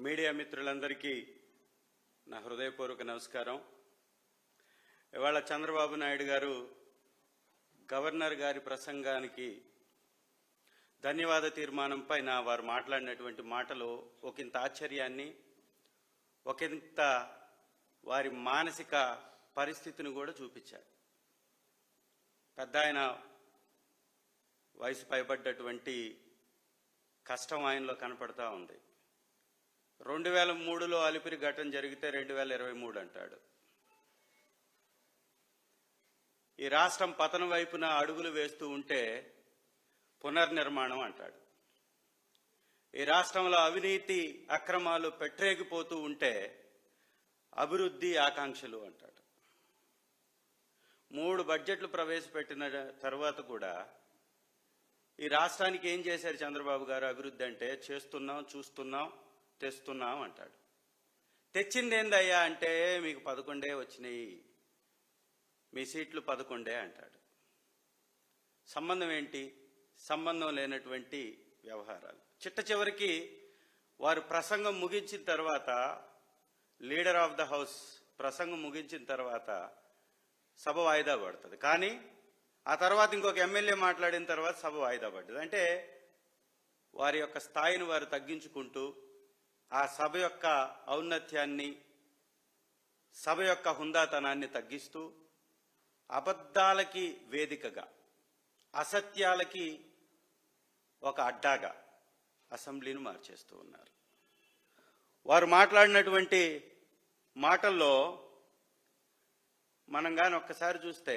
Media మిత్రులందరికీ నా హృదయపూర్వక నమస్కారం. ఇవాళ చంద్రబాబు నాయుడు గారు గవర్నర్ గారి ప్రసంగానికి ధన్యవాద తీర్మానం పైన వారు మాట్లాడినటువంటి మాటలు ఒకంత ఆశ్చర్యాన్ని, ఒకంత వారి మానసిక పరిస్థితిని కూడా చూపించారు. పెద్ద ఆయన వయసు పైబడ్డటువంటి కష్టం ఆయనలో కనపడతా ఉంది. 2003లో అలిపిరి ఘటన జరిగితే 2023 అంటాడు. ఈ రాష్ట్రం పతనం వైపున అడుగులు వేస్తూ ఉంటే పునర్నిర్మాణం అంటాడు. ఈ రాష్ట్రంలో అవినీతి అక్రమాలు పెట్టరేగిపోతూ ఉంటే అభివృద్ధి ఆకాంక్షలు అంటాడు. 3 బడ్జెట్లు ప్రవేశపెట్టిన తర్వాత కూడా ఈ రాష్ట్రానికి ఏం చేశారు చంద్రబాబు గారు అభివృద్ధి అంటే? చేస్తున్నాం, చూస్తున్నాం, తెస్తున్నాం అంటాడు. తెచ్చింది ఏందయ్యా అంటే మీకు 11 వచ్చినాయి, మీ సీట్లు 11 అంటాడు. సంబంధం ఏంటి? సంబంధం లేనటువంటి వ్యవహారాలు. చిట్ట చివరికి వారు ప్రసంగం ముగించిన తర్వాత, లీడర్ ఆఫ్ ద హౌస్ ప్రసంగం ముగించిన తర్వాత సభ వాయిదా పడుతుంది. కానీ ఆ తర్వాత ఇంకొక ఎమ్మెల్యే మాట్లాడిన తర్వాత సభ వాయిదా పడ్డది. అంటే వారి యొక్క స్థాయిని వారు తగ్గించుకుంటూ, ఆ సభ యొక్క ఔన్నత్యాన్ని, సభ యొక్క హుందాతనాన్ని తగ్గిస్తూ, అబద్ధాలకి వేదికగా, అసత్యాలకి ఒక అడ్డాగా అసెంబ్లీని మార్చేస్తూ ఉన్నారు. వారు మాట్లాడినటువంటి మాటల్లో మనం కానీ ఒక్కసారి చూస్తే,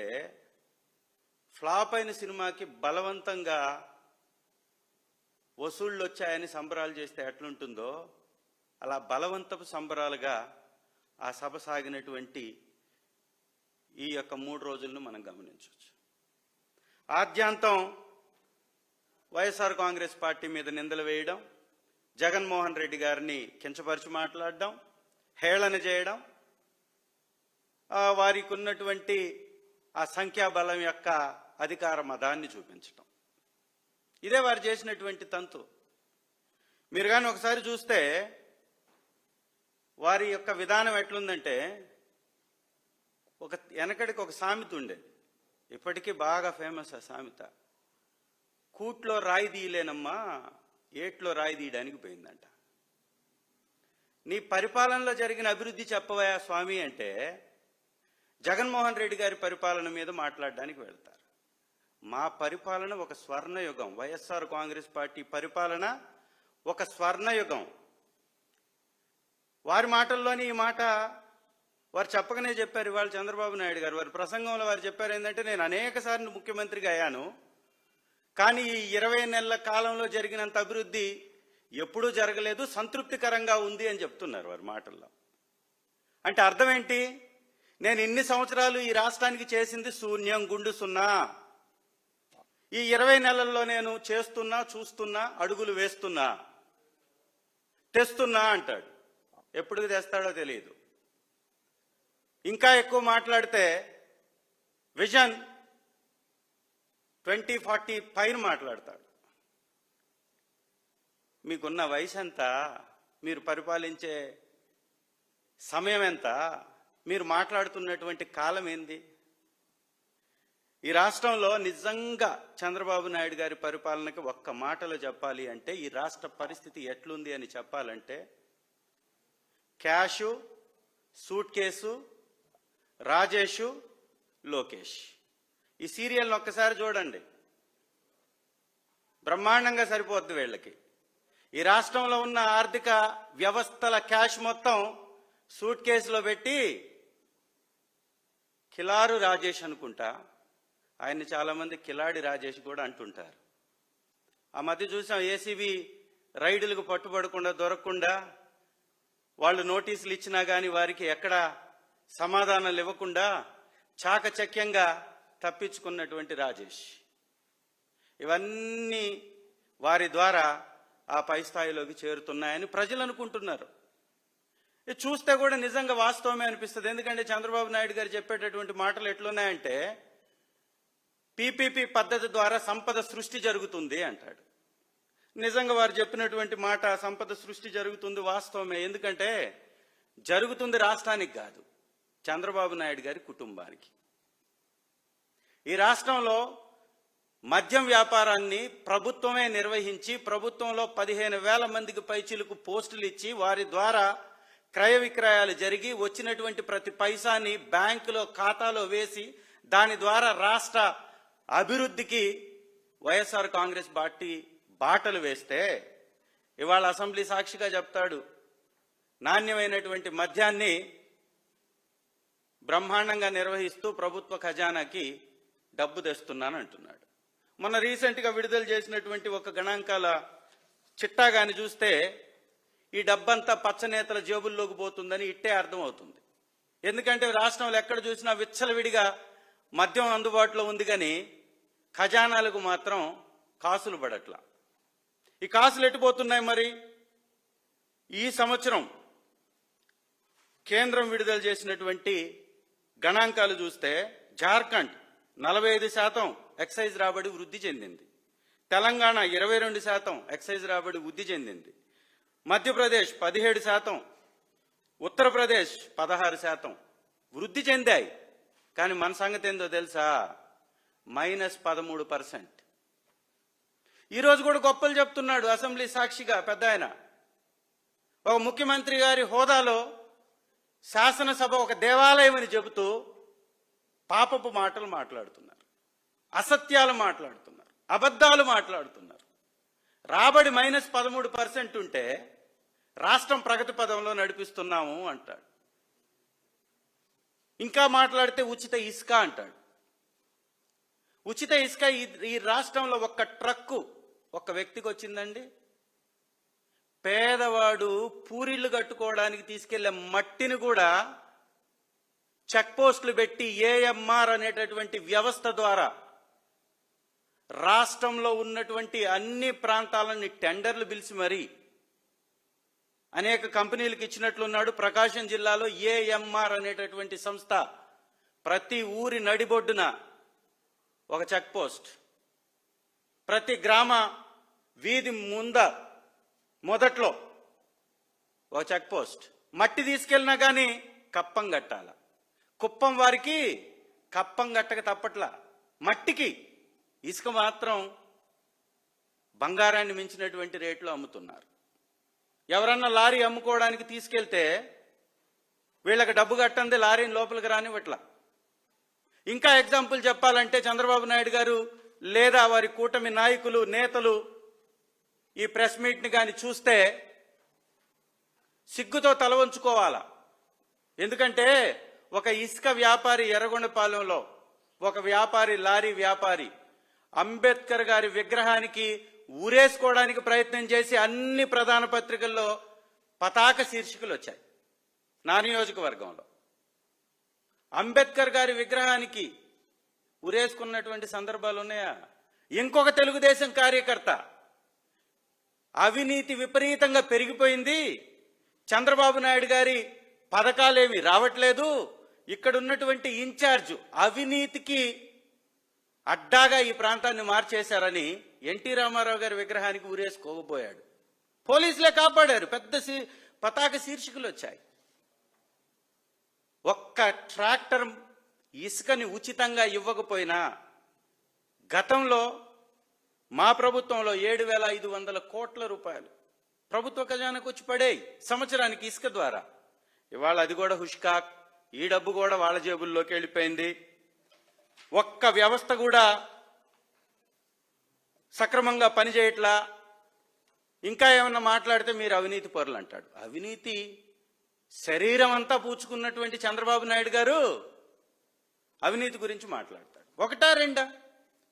ఫ్లాప్ అయిన సినిమాకి బలవంతంగా వసూళ్ళు వచ్చాయని సంబరాలు చేస్తే ఎట్లుంటుందో అలా బలవంతపు సంబరాలుగా ఆ సభ సాగినటువంటి ఈ యొక్క 3 రోజులను మనం గమనించవచ్చు. ఆద్యాంతం వైఎస్ఆర్ కాంగ్రెస్ పార్టీ మీద నిందలు వేయడం, జగన్మోహన్ రెడ్డి గారిని కించపరిచి మాట్లాడడం, హేళన చేయడం, వారికి ఉన్నటువంటి ఆ సంఖ్యాబలం యొక్క అధికార మదాన్ని చూపించడం, ఇదే వారు చేసినటువంటి తంతు. మీరు కానీ ఒకసారి చూస్తే వారి యొక్క విధానం ఎట్లుందంటే, వెనకడికి ఒక సామెత ఉండేది, ఇప్పటికీ బాగా ఫేమస్ ఆ సామెత. కూట్లో రాయి తీయలేనమ్మా, ఏట్లో రాయి తీయడానికి పోయిందంట. నీ పరిపాలనలో జరిగిన అభివృద్ధి చెప్పవయా స్వామి అంటే జగన్మోహన్ రెడ్డి గారి పరిపాలన మీద మాట్లాడడానికి వెళ్తారు. మా పరిపాలన ఒక స్వర్ణయుగం, వైఎస్ఆర్ కాంగ్రెస్ పార్టీ పరిపాలన ఒక స్వర్ణయుగం. వారి మాటల్లోని ఈ మాట వారు చెప్పకనే చెప్పారు. ఇవాళ చంద్రబాబు నాయుడు గారు వారి ప్రసంగంలో వారు చెప్పారు ఏంటంటే, నేను అనేక సార్లు ముఖ్యమంత్రిగా అయ్యాను, కానీ ఈ 20 నెలల కాలంలో జరిగినంత అభివృద్ధి ఎప్పుడూ జరగలేదు, సంతృప్తికరంగా ఉంది అని చెప్తున్నారు వారి మాటల్లో. అంటే అర్థం ఏంటి? నేను ఇన్ని సంవత్సరాలు ఈ రాష్ట్రానికి చేసింది శూన్యం, గుండు సున్నా. ఈ 20 నెలల్లో నేను చేస్తున్నా, చూస్తున్నా, అడుగులు వేస్తున్నా, తెస్తున్నా అంటాడు. ఎప్పుడు తెస్తాడో తెలియదు. ఇంకా ఎక్కువ మాట్లాడితే విజన్ 2040 పైన మాట్లాడతాడు. మీకున్న వయసు ఎంత? మీరు పరిపాలించే సమయం ఎంత? మీరు మాట్లాడుతున్నటువంటి కాలం ఏంది? ఈ రాష్ట్రంలో నిజంగా చంద్రబాబు నాయుడు గారి పరిపాలనకి ఒక్క మాటలో చెప్పాలి అంటే, ఈ రాష్ట్ర పరిస్థితి ఎట్లుంది అని చెప్పాలంటే, cash, suit case, Rajesh, Lokesh, ఈ సీరియల్ని ఒక్కసారి చూడండి, బ్రహ్మాండంగా సరిపోద్ది వీళ్ళకి. ఈ రాష్ట్రంలో ఉన్న ఆర్థిక వ్యవస్థల క్యాష్ మొత్తం సూట్ కేసులో పెట్టి, కిలారు రాజేష్ అనుకుంటా, ఆయన్ని చాలామంది కిలాడి రాజేష్ కూడా అంటుంటారు. ఆ మధ్య చూసాం, ఏసీబీ రైడులకు పట్టుబడకుండా, దొరకకుండా, వాళ్ళు నోటీసులు ఇచ్చినా కానీ వారికి ఎక్కడ సమాధానాలు ఇవ్వకుండా చాకచక్యంగా తప్పించుకున్నటువంటి రాజేష్. ఇవన్నీ వారి ద్వారా ఆ పై స్థాయిలోకి చేరుతున్నాయని ప్రజలు అనుకుంటున్నారు. ఇది చూస్తే కూడా నిజంగా వాస్తవమే అనిపిస్తుంది. ఎందుకంటే చంద్రబాబు నాయుడు గారు చెప్పేటటువంటి మాటలు ఎట్లున్నాయంటే, పీపీపీ పద్ధతి ద్వారా సంపద సృష్టి జరుగుతుంది అంటాడు. నిజంగా వారు చెప్పినటువంటి మాట సంపద సృష్టి జరుగుతుంది వాస్తవమే. ఎందుకంటే జరుగుతుంది రాష్ట్రానికి కాదు, చంద్రబాబు నాయుడు గారి కుటుంబానికి. ఈ రాష్ట్రంలో మద్యం వ్యాపారాన్ని ప్రభుత్వమే నిర్వహించి ప్రభుత్వంలో 15,000 మందికి పైచిలకు పోస్టులు ఇచ్చి వారి ద్వారా క్రయ విక్రయాలు జరిగి వచ్చినటువంటి ప్రతి పైసాని బ్యాంకులో ఖాతాలో వేసి దాని ద్వారా రాష్ట్ర అభివృద్ధికి వైఎస్ఆర్ కాంగ్రెస్ పార్టీ బాటలు వేస్తే ఇవాళ అసెంబ్లీ సాక్షిగా చెప్తాడు, నాణ్యమైనటువంటి మద్యాన్ని బ్రహ్మాండంగా నిర్వహిస్తూ ప్రభుత్వ ఖజానాకి డబ్బు తెస్తున్నాను అంటున్నాడు. మొన్న రీసెంట్గా విడుదల చేసినటువంటి ఒక గణాంకాల చిట్టా గాని చూస్తే ఈ డబ్బంతా పచ్చనేతల జేబుల్లోకి పోతుందని ఇట్టే అర్థమవుతుంది. ఎందుకంటే రాష్ట్రంలో ఎక్కడ చూసినా విచ్చలవిడిగా మద్యం అందుబాటులో ఉంది, కానీ ఖజానాలకు మాత్రం కాసులు పడట్లా. ఈ కాసులు ఎట్టిపోతున్నాయి మరి? ఈ సంవత్సరం కేంద్రం విడుదల చేసినటువంటి గణాంకాలు చూస్తే జార్ఖండ్ 45% ఎక్సైజ్ రాబడి వృద్ధి చెందింది, తెలంగాణ 22% ఎక్సైజ్ రాబడి వృద్ధి చెందింది, మధ్యప్రదేశ్ 17%, ఉత్తరప్రదేశ్ 16% వృద్ధి చెందాయి. కానీ మన సంగతి ఏందో తెలుసా? -13%. ఈరోజు కూడా గొప్పలు చెప్తున్నాడు అసెంబ్లీ సాక్షిగా పెద్ద ఆయన. ఒక ముఖ్యమంత్రి గారి హోదాలో శాసనసభ ఒక దేవాలయం అని చెబుతూ పాపపు మాటలు మాట్లాడుతున్నారు, అసత్యాలు మాట్లాడుతున్నారు, అబద్ధాలు మాట్లాడుతున్నారు. రాబడి -13% ఉంటే రాష్ట్రం ప్రగతి పదంలో నడిపిస్తున్నాము అంటాడు. ఇంకా మాట్లాడితే ఉచిత ఇసుక అంటాడు. ఉచిత ఇసుక ఈ రాష్ట్రంలో ఒక్క ట్రక్కు ఒక్క వ్యక్తికి వచ్చిందండి. పేదవాడు పూరిళ్లు కట్టుకోవడానికి తీసుకెళ్లే మట్టిని కూడా చెక్ పోస్టులు పెట్టి ఏఎంఆర్ అనేటటువంటి వ్యవస్థ ద్వారా రాష్ట్రంలో ఉన్నటువంటి అన్ని ప్రాంతాలని టెండర్లు పిలిచి మరీ అనేక కంపెనీలకు ఇచ్చినట్లున్నాడు. ప్రకాశం జిల్లాలో ఏఎంఆర్ అనేటటువంటి సంస్థ ప్రతి ఊరి నడిబొడ్డున ఒక చెక్ పోస్ట్, ప్రతి గ్రామ వీధి మొదట్లో ఒక చెక్ పోస్ట్. మట్టి తీసుకెళ్ళినా కానీ కప్పం కట్టాల. కుప్పం వారికి కప్పం కట్టక తప్పట్లా, మట్టికి ఇసుక మాత్రం బంగారాన్ని మించినటువంటి రేట్లో అమ్ముతున్నారు. ఎవరన్నా లారీ అమ్ముకోవడానికి తీసుకెళ్తే వీళ్ళకి డబ్బు కట్టంది లారీని లోపలికి రానివ్వట్లా. ఇంకా ఎగ్జాంపుల్ చెప్పాలంటే చంద్రబాబు నాయుడు గారు లేదా వారి కూటమి నాయకులు నేతలు ఈ ప్రెస్ మీట్ని కానీ చూస్తే సిగ్గుతో తల వంచుకోవాలా. ఎందుకంటే ఒక ఇసుక వ్యాపారి ఎర్రగొండపాలెంలో, ఒక వ్యాపారి లారీ వ్యాపారి అంబేద్కర్ గారి విగ్రహానికి ఊరేసుకోవడానికి ప్రయత్నం చేసి అన్ని ప్రధాన పత్రికల్లో పతాక శీర్షికలు వచ్చాయి. నా నియోజకవర్గంలో అంబేద్కర్ గారి విగ్రహానికి ఊరేసుకున్నటువంటి సందర్భాలు ఉన్నాయా? ఇంకొక తెలుగుదేశం కార్యకర్త అవినీతి విపరీతంగా పెరిగిపోయింది, చంద్రబాబు నాయుడు గారి పథకాలేమి రావట్లేదు, ఇక్కడ ఉన్నటువంటి ఇన్ఛార్జ్ అవినీతికి అడ్డాగా ఈ ప్రాంతాన్ని మార్చేశారని ఎన్టీ రామారావు గారి విగ్రహానికి ఊరేసుకోకపోయాడు. పోలీసులే కాపాడారు, పెద్ద పతాక శీర్షికలు వచ్చాయి. ఒక్క ట్రాక్టర్ ఇసుకని ఉచితంగా ఇవ్వకపోయినా గతంలో మా ప్రభుత్వంలో 7,500 కోట్ల రూపాయలు ప్రభుత్వ ఖజానాకు వచ్చి పడేయి సంవత్సరానికి ఇసుక ద్వారా. ఇవాళ అది కూడా హుష్కాక్, ఈ డబ్బు కూడా వాళ్ళ జేబుల్లోకి వెళ్ళిపోయింది. ఒక్క వ్యవస్థ కూడా సక్రమంగా పనిచేయట్లా. ఇంకా ఏమన్నా మాట్లాడితే మీరు అవినీతి పరులు అంటాడు. అవినీతి శరీరం అంతా పూచుకున్నటువంటి చంద్రబాబు నాయుడు గారు అవినీతి గురించి మాట్లాడతాడు. ఒకటా రెండా?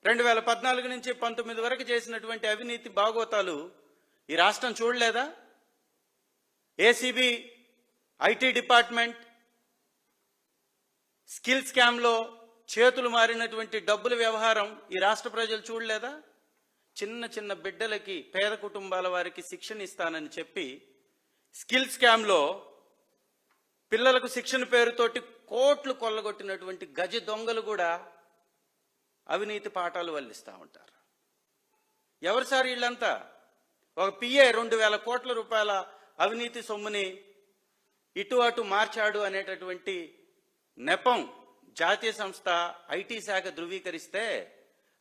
2014 నుంచి 19 వరకు చేసినటువంటి అవినీతి బాగోతాలు ఈ రాష్ట్రం చూడలేదా? ఏసీబీ, ఐటీ డిపార్ట్మెంట్, స్కిల్ స్కామ్లో చేతులు మారినటువంటి డబ్బుల వ్యవహారం ఈ రాష్ట్ర ప్రజలు చూడలేదా? చిన్న చిన్న బిడ్డలకి, పేద కుటుంబాల వారికి శిక్షణ ఇస్తానని చెప్పి స్కిల్ స్కామ్లో పిల్లలకు శిక్షణ పేరుతోటి కోట్లు కొల్లగొట్టినటువంటి గజ దొంగలు కూడా అవినీతి పాఠాలు వల్లిస్తూ ఉంటారు. ఎవరు సార్ వీళ్ళంతా? ఒక పిఏ 2,000 కోట్ల రూపాయల అవినీతి సొమ్ముని ఇటు అటు మార్చాడు అనేటటువంటి నెపం జాతీయ సంస్థ ఐటీ శాఖ ధృవీకరిస్తే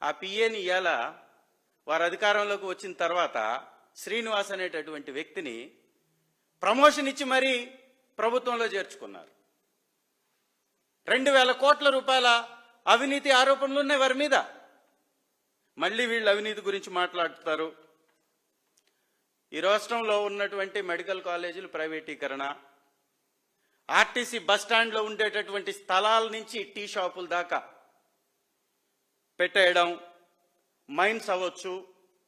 ఆ పిఏని ఇవాళ వారు అధికారంలోకి వచ్చిన తర్వాత శ్రీనివాస్ అనేటటువంటి వ్యక్తిని ప్రమోషన్ ఇచ్చి మరీ ప్రభుత్వంలో చేర్చుకున్నారు. 2,000 కోట్ల రూపాయల అవినీతి ఆరోపణలు ఉన్నాయి వారి మీద. మళ్ళీ వీళ్ళు అవినీతి గురించి మాట్లాడుతారు. ఈ రాష్ట్రంలో ఉన్నటువంటి మెడికల్ కాలేజీలు ప్రైవేటీకరణ, ఆర్టీసీ బస్టాండ్లో ఉండేటటువంటి స్థలాల నుంచి టీ షాపుల దాకా పెట్టేయడం, మైన్స్ అవ్వచ్చు.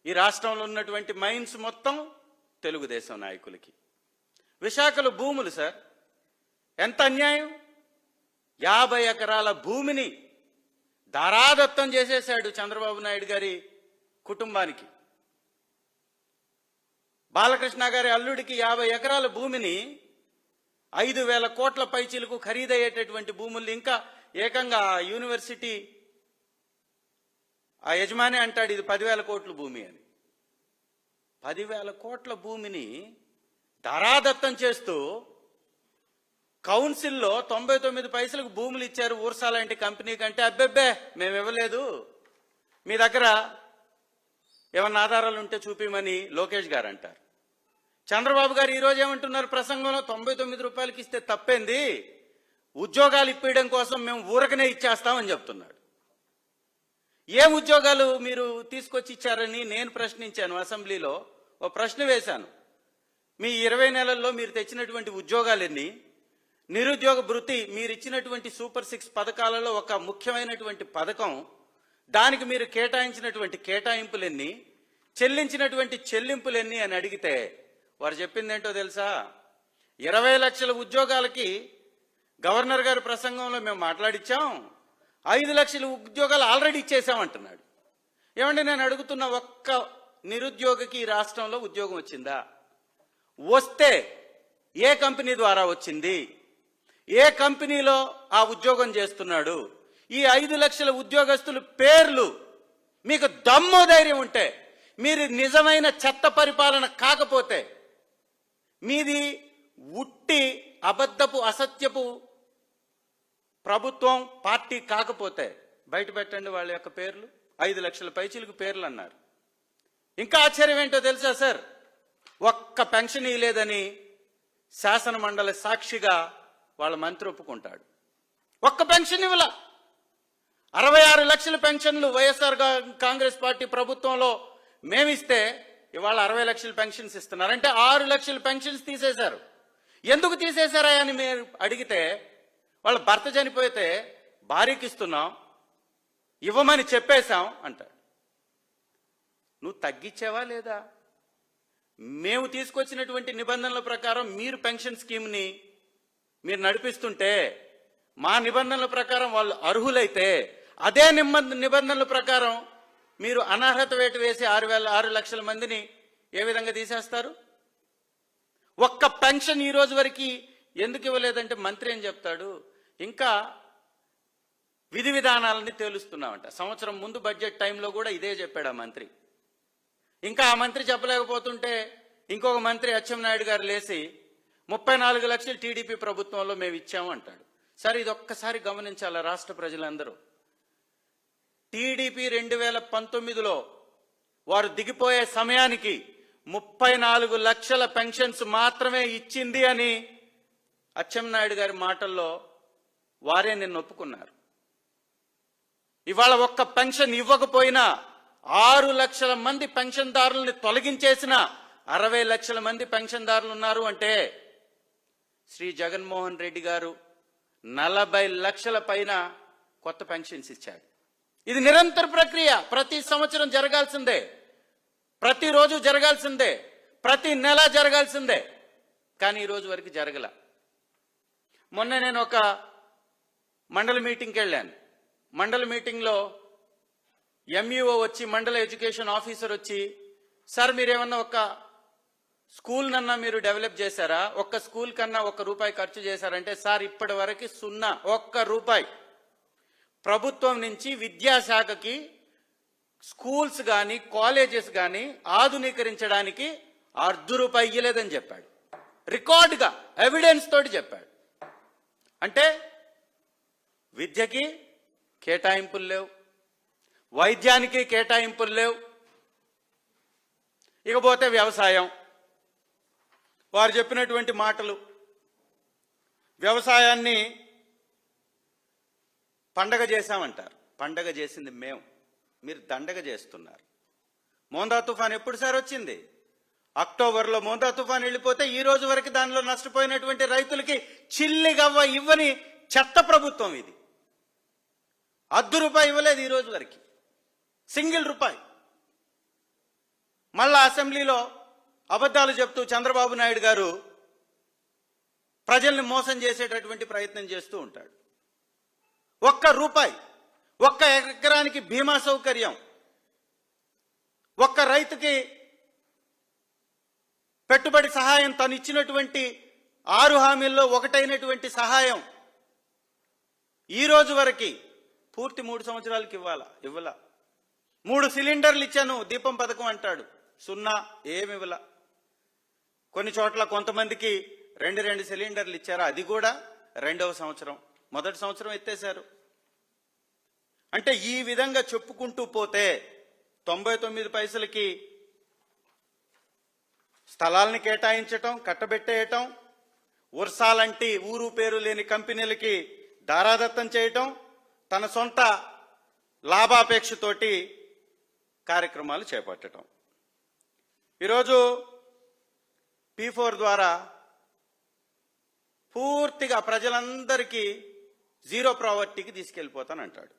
ఈ రాష్ట్రంలో ఉన్నటువంటి మైన్స్ మొత్తం తెలుగుదేశం నాయకులకి. విశాఖలో భూములు సార్, ఎంత అన్యాయం! 50 ఎకరాల భూమిని ధారాదత్తం చేసేశాడు చంద్రబాబు నాయుడు గారి కుటుంబానికి. బాలకృష్ణ గారి అల్లుడికి 50 ఎకరాల భూమిని 5,000 కోట్ల పైచీలకు ఖరీదయ్యేటటువంటి భూములు, ఇంకా ఏకంగా యూనివర్సిటీ ఆ యజమాని అంటాడు ఇది 10,000 కోట్ల భూమి అని. 10,000 కోట్ల భూమిని ధారాదత్తం చేస్తూ కౌన్సిల్లో 99 పైసలకు భూములు ఇచ్చారు ఊర్సా లాంటి కంపెనీ కంటే. అబ్బెబ్బే మేము ఇవ్వలేదు, మీ దగ్గర ఏమన్నా ఆధారాలు ఉంటే చూపిమని లోకేష్ గారు అంటారు. చంద్రబాబు గారు ఈరోజు ఏమంటున్నారు ప్రసంగంలో, 99 రూపాయలకి ఇస్తే తప్పేంది, ఉద్యోగాలు ఇప్పించడం కోసం మేము ఊరకనే ఇచ్చేస్తామని చెప్తున్నాడు. ఏం ఉద్యోగాలు మీరు తీసుకొచ్చి ఇచ్చారని నేను ప్రశ్నించాను. అసెంబ్లీలో ఓ ప్రశ్న వేశాను. మీ 20 నెలల్లో మీరు తెచ్చినటువంటి ఉద్యోగాలు ఎన్ని? నిరుద్యోగ భృతి మీరు ఇచ్చినటువంటి సూపర్ 6 పథకాలలో ఒక ముఖ్యమైనటువంటి పథకం, దానికి మీరు కేటాయించినటువంటి కేటాయింపులు ఎన్ని, చెల్లించినటువంటి చెల్లింపులు ఎన్ని అని అడిగితే వారు చెప్పింది ఏంటో తెలుసా? 20 లక్షల ఉద్యోగాలకి గవర్నర్ గారి ప్రసంగంలో మేము మాట్లాడిచ్చాం, 5 లక్షల ఉద్యోగాలు ఆల్రెడీ ఇచ్చేసామంటున్నాడు. ఏమంటే నేను అడుగుతున్న, ఒక్క నిరుద్యోగికి ఈ రాష్ట్రంలో ఉద్యోగం వచ్చిందా? వస్తే ఏ కంపెనీ ద్వారా వచ్చింది? ఏ కంపెనీలో ఆ ఉద్యోగం చేస్తున్నాడు? ఈ 5 లక్షల ఉద్యోగస్తుల పేర్లు మీకు దమ్ము ధైర్యం ఉంటే, మీరు నిజమైన చెత్త పరిపాలన కాకపోతే, మీది ఉట్టి అబద్ధపు అసత్యపు ప్రభుత్వం పార్టీ కాకపోతే బయట పెట్టండి వాళ్ళ యొక్క పేర్లు. 5 లక్షల పైచీలకు పేర్లు అన్నారు. ఇంకా ఆశ్చర్యం ఏంటో తెలుసా సార్? ఒక్క పెన్షన్ ఇవ్వలేదని శాసన మండలి సాక్షిగా వాళ్ళ మంత్రి ఒప్పుకుంటాడు. ఒక్క పెన్షన్ ఇవ్వలా. 66 లక్షల పెన్షన్లు వైఎస్ఆర్ కాంగ్రెస్ పార్టీ ప్రభుత్వంలో మేమిస్తే ఇవాళ 60 లక్షల పెన్షన్స్ ఇస్తున్నారు. అంటే 6 లక్షల పెన్షన్స్ తీసేశారు. ఎందుకు తీసేశారా అని మీరు అడిగితే, వాళ్ళ భర్త చనిపోతే భార్యకి ఇస్తున్నాం, ఇవ్వమని చెప్పేశాం అంటాడు. నువ్వు తగ్గించావా లేదా? మేము తీసుకొచ్చినటువంటి నిబంధనల ప్రకారం మీరు పెన్షన్ స్కీమ్ని మీరు నడిపిస్తుంటే, మా నిబంధనల ప్రకారం వాళ్ళు అర్హులైతే, అదే నిబంధనల ప్రకారం మీరు అనర్హత వేటు వేసి 6 లక్షల మందిని ఏ విధంగా తీసేస్తారు? ఒక్క పెన్షన్ ఈ రోజు వరకు ఎందుకు ఇవ్వలేదంటే మంత్రి ఏం చెప్తాడు, ఇంకా విధి విధానాలని తేలుస్తున్నామంట. సంవత్సరం ముందు బడ్జెట్ టైంలో కూడా ఇదే చెప్పాడు ఆ మంత్రి. ఇంకా ఆ మంత్రి చెప్పలేకపోతుంటే ఇంకొక మంత్రి అచ్చెన్నాయుడు గారు లేచి 34 లక్షలు టీడీపీ ప్రభుత్వంలో మేము ఇచ్చాము అంటాడు. సరే, ఇది ఒక్కసారి గమనించాల రాష్ట్ర ప్రజలందరూ. టీడీపీ 2019లో వారు దిగిపోయే సమయానికి 34 లక్షల పెన్షన్స్ మాత్రమే ఇచ్చింది అని అచ్చెన్నాయుడు గారి మాటల్లో వారే నిన్న ఒప్పుకున్నారు. ఇవాళ ఒక్క పెన్షన్ ఇవ్వకపోయినా 6 లక్షల మంది పెన్షన్దారుల్ని తొలగించేసిన 60 లక్షల మంది పెన్షన్దారులు ఉన్నారు. అంటే శ్రీ జగన్మోహన్ రెడ్డి గారు 40 లక్షల పైన కొత్త పెన్షన్స్ ఇచ్చాడు. ఇది నిరంతర ప్రక్రియ, ప్రతి సంవత్సరం జరగాల్సిందే, ప్రతిరోజు జరగాల్సిందే, ప్రతి నెల జరగాల్సిందే. కానీ ఈ రోజు వరకు జరగల. మొన్న నేను ఒక మండల మీటింగ్కి వెళ్ళాను. మండల మీటింగ్లో ఎంఈఓ వచ్చి, మండల ఎడ్యుకేషన్ ఆఫీసర్ వచ్చి, సార్ మీరేమన్నా ఒక స్కూల్ నన్నా మీరు డెవలప్ చేశారా? ఒక్క స్కూల్ కన్నా ₹1 ఖర్చు చేశారంటే, సార్ ఇప్పటి వరకు 0, ₹1 ప్రభుత్వం నుంచి విద్యాశాఖకి స్కూల్స్ కానీ కాలేజెస్ కానీ ఆధునీకరించడానికి ₹1 ఇయ్యలేదని చెప్పాడు. రికార్డుగా ఎవిడెన్స్ తోటి చెప్పాడు. అంటే విద్యకి కేటాయింపులు లేవు, వైద్యానికి కేటాయింపులు లేవు. ఇకపోతే వ్యవసాయం, వారు చెప్పినటువంటి మాటలు, వ్యవసాయాన్ని పండగ చేశామంటారు. పండగ చేసింది మేము, మీరు దండగ చేస్తున్నారు. మోందా తుఫాన్ ఎప్పుడు సార్ వచ్చింది? అక్టోబర్లో మోందా తుఫాన్ వెళ్ళిపోతే ఈ రోజు వరకు దానిలో నష్టపోయినటువంటి రైతులకి చిల్లిగవ్వ ఇవ్వని చెత్త ప్రభుత్వం ఇది. ₹1 ఇవ్వలేదు ఈ రోజు వరకు, ₹1. మళ్ళా అసెంబ్లీలో అబద్ధాలు చెప్తూ చంద్రబాబు నాయుడు గారు ప్రజల్ని మోసం చేసేటటువంటి ప్రయత్నం చేస్తూ ఉంటాడు. ₹1, ఒక్క ఎకరానికి బీమా సౌకర్యం, ఒక్క రైతుకి పెట్టుబడి సహాయం, తను ఇచ్చినటువంటి 6 హామీల్లో ఒకటైనటువంటి సహాయం ఈ రోజు వరకు పూర్తి 3 సంవత్సరాలకి ఇవ్వాల. 3 సిలిండర్లు ఇచ్చాను దీపం పథకం అంటాడు, 0, ఏమి ఇవ్వాల. కొన్ని చోట్ల కొంతమందికి 2 సిలిండర్లు ఇచ్చారు, అది కూడా 2వ సంవత్సరం, మొదటి సంవత్సరం ఎత్తేశారు. అంటే ఈ విధంగా చెప్పుకుంటూ పోతే 99 పైసలకి స్థలాల్ని కేటాయించటం, కట్టబెట్టేయటం, ఉర్సాలంటి ఊరు పేరు లేని కంపెనీలకి దారాదత్తం చేయటం, తన సొంత లాభాపేక్షతోటి కార్యక్రమాలు చేపట్టడం. ఈరోజు P4 ద్వారా పూర్తిగా ప్రజలందరికీ జీరో ప్రావర్టీకి తీసుకెళ్ళిపోతానంటాడు.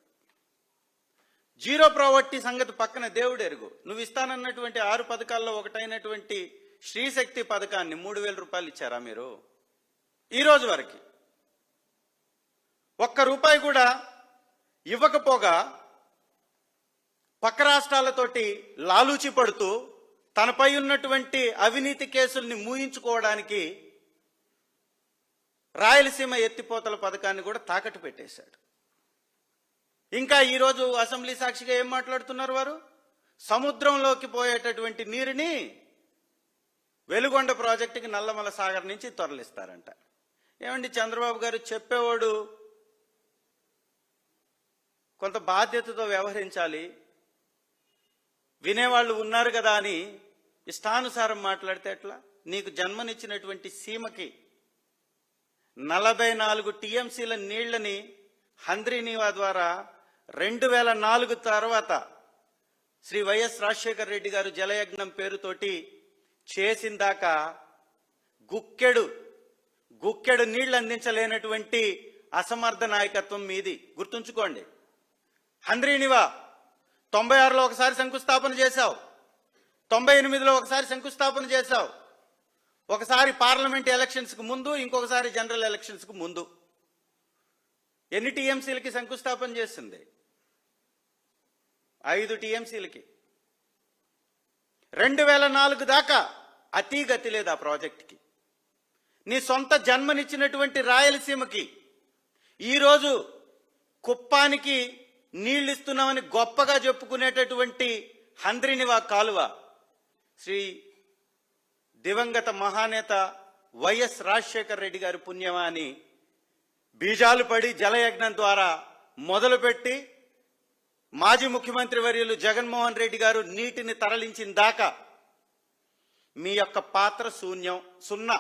జీరో ప్రావర్టీ సంగతి పక్కన దేవుడు ఎరుగు. నువ్వు ఇస్తానన్నటువంటి 6 పథకాల్లో ఒకటైనటువంటి శ్రీశక్తి పథకాన్ని ₹3,000 ఇచ్చారా మీరు? ఈ రోజు వరకు ₹1 కూడా ఇవ్వకపోగా పక్క రాష్ట్రాలతోటి లాలూచి పడుతూ తనపై ఉన్నటువంటి అవినీతి కేసుల్ని మూయించుకోవడానికి రాయలసీమ ఎత్తిపోతల పథకాన్ని కూడా తాకట్టు పెట్టేశాడు. ఇంకా ఈరోజు అసెంబ్లీ సాక్షిగా ఏం మాట్లాడుతున్నారు వారు? సముద్రంలోకి పోయేటటువంటి నీరుని వెలుగొండ ప్రాజెక్టుకి నల్లమల సాగర్ నుంచి తరలిస్తారంట. ఏమండి చంద్రబాబు గారు, చెప్పేవాడు కొంత బాధ్యతతో వ్యవహరించాలి, వినేవాళ్ళు ఉన్నారు కదా అని ఇష్టానుసారం మాట్లాడితే ఎట్లా? నీకు జన్మనిచ్చినటువంటి సీమకి 44 టీఎంసీల నీళ్లని హంద్రీనీవా ద్వారా 2004 తర్వాత శ్రీ వైఎస్ రాజశేఖర రెడ్డి గారు జలయజ్ఞం పేరుతోటి చేసిందాక గుక్కెడు నీళ్లు అందించలేనటువంటి అసమర్థ నాయకత్వం మీది. గుర్తుంచుకోండి. హంద్రీనీవా 96లో ఒకసారి శంకుస్థాపన చేశావు, 98లో ఒకసారి శంకుస్థాపన చేశావు, ఒకసారి పార్లమెంట్ ఎలక్షన్స్కి ముందు, ఇంకొకసారి జనరల్ ఎలక్షన్స్కి ముందు. ఎన్ని టీఎంసీలకి శంకుస్థాపన చేసింది? 5 టీఎంసీలకి. 2004 దాకా అతీగతి లేదు ఆ ప్రాజెక్టుకి. నీ సొంత జన్మనిచ్చినటువంటి రాయలసీమకి ఈరోజు కుప్పానికి నీళ్లు ఇస్తున్నామని గొప్పగా చెప్పుకునేటటువంటి హంద్రీనీవా కాలువ శ్రీ దివంగత మహానేత వైఎస్ రాజశేఖర రెడ్డి గారి పుణ్యమా అని బీజాలు పడి జలయజ్ఞం ద్వారా మొదలుపెట్టి మాజీ ముఖ్యమంత్రి వర్యులు జగన్మోహన్ రెడ్డి గారు నీటిని తరలించిన దాకా మీ యొక్క పాత్ర సున్నా.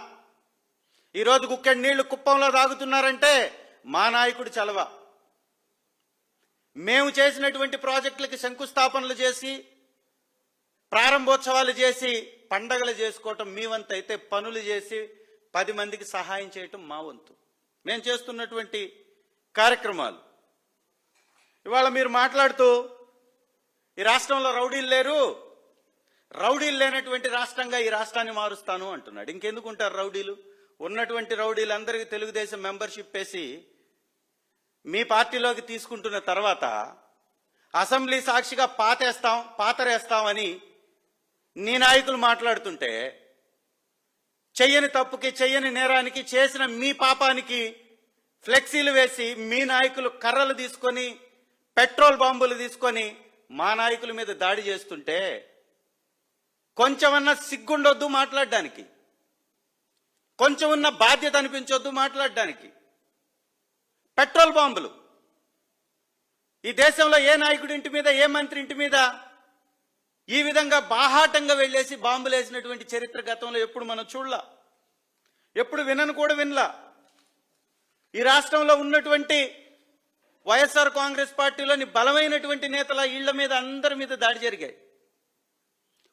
ఈరోజు గుక్కెడు నీళ్లు కుప్పంలో తాగుతున్నారంటే మా నాయకుడు చలవ. మేము చేసినటువంటి ప్రాజెక్టులకి శంకుస్థాపనలు చేసి ప్రారంభోత్సవాలు చేసి పండగలు చేసుకోవటం మీ వంతు అయితే, పనులు చేసి 10 మందికి సహాయం చేయటం మా వంతు. మేము చేస్తున్నటువంటి కార్యక్రమాలు. ఇవాళ మీరు మాట్లాడుతూ ఈ రాష్ట్రంలో రౌడీలు లేరు, రౌడీలు లేనటువంటి రాష్ట్రంగా ఈ రాష్ట్రాన్ని మారుస్తాను అంటున్నాడు. ఇంకెందుకు ఉంటారు రౌడీలు? ఉన్నటువంటి రౌడీలందరికీ తెలుగుదేశం మెంబర్షిప్ వేసి మీ పార్టీలోకి తీసుకుంటున్న తర్వాత అసెంబ్లీ సాక్షిగా పాతరేస్తామని నీ నాయకులు మాట్లాడుతుంటే, చెయ్యని తప్పుకి, చెయ్యని నేరానికి, చేసిన మీ పాపానికి ఫ్లెక్సీలు వేసి మీ నాయకులు కర్రలు తీసుకొని, పెట్రోల్ బాంబులు తీసుకొని మా నాయకుల మీద దాడి చేస్తుంటే కొంచెమన్నా సిగ్గుండొద్దు మాట్లాడడానికి, కొంచెం ఉన్న బాధ్యత అనిపించొద్దు మాట్లాడడానికి. పెట్రోల్ బాంబులు ఈ దేశంలో ఏ నాయకుడి ఇంటి మీద, ఏ మంత్రి ఇంటి మీద ఈ విధంగా బాహాటంగా వెళ్ళేసి బాంబులు వేసినటువంటి చరిత్ర గతంలో ఎప్పుడు మనం చూడలా, ఎప్పుడు వినను కూడా వినలా. ఈ రాష్ట్రంలో ఉన్నటువంటి వైఎస్ఆర్ కాంగ్రెస్ పార్టీలోని బలమైనటువంటి నేతల ఇళ్ల మీద అందరి మీద దాడి జరిగాయి.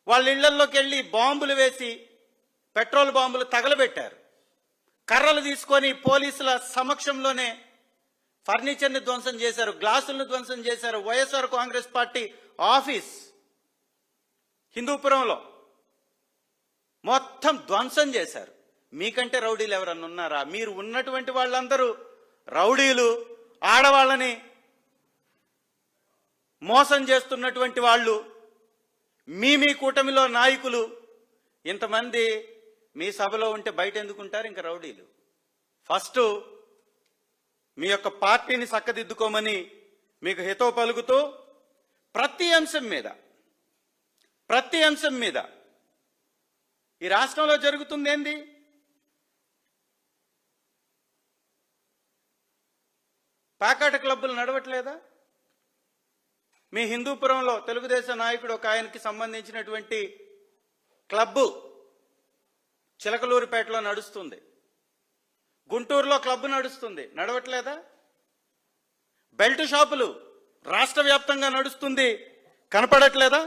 వాళ్ళ ఇళ్లలోకి వెళ్ళి బాంబులు వేసి పెట్రోల్ బాంబులు తగలబెట్టారు. కర్రలు తీసుకొని పోలీసుల సమక్షంలోనే ఫర్నిచర్ని ధ్వంసం చేశారు, గ్లాసులను ధ్వంసం చేశారు. వైఎస్ఆర్ కాంగ్రెస్ పార్టీ ఆఫీస్ హిందూపురంలో మొత్తం ధ్వంసం చేశారు. మీకంటే రౌడీలు ఎవరన్నా ఉన్నారా? మీరు ఉన్నటువంటి వాళ్ళందరూ రౌడీలు, ఆడవాళ్ళని మోసం చేస్తున్నటువంటి వాళ్ళు, మీ కూటమిలో నాయకులు. ఇంతమంది మీ సభలో ఉంటే బయట ఎందుకుంటారు ఇంకా రౌడీలు? ఫస్ట్ మీ యొక్క పార్టీని చక్కదిద్దుకోమని మీకు హితవు పలుకుతూ ప్రతి అంశం మీద ఈ రాష్ట్రంలో జరుగుతుంది ఏంది? ప్యాకాట క్లబ్బులు నడవట్లేదా? మీ హిందూపురంలో తెలుగుదేశం నాయకుడు ఒక ఆయనకి సంబంధించినటువంటి క్లబ్బు చిలకలూరిపేటలో నడుస్తుంది, గుంటూరులో క్లబ్బు నడుస్తుంది, నడవట్లేదా? బెల్ట్ షాపులు రాష్ట్ర వ్యాప్తంగా నడుస్తుంది, కనపడట్లేదా?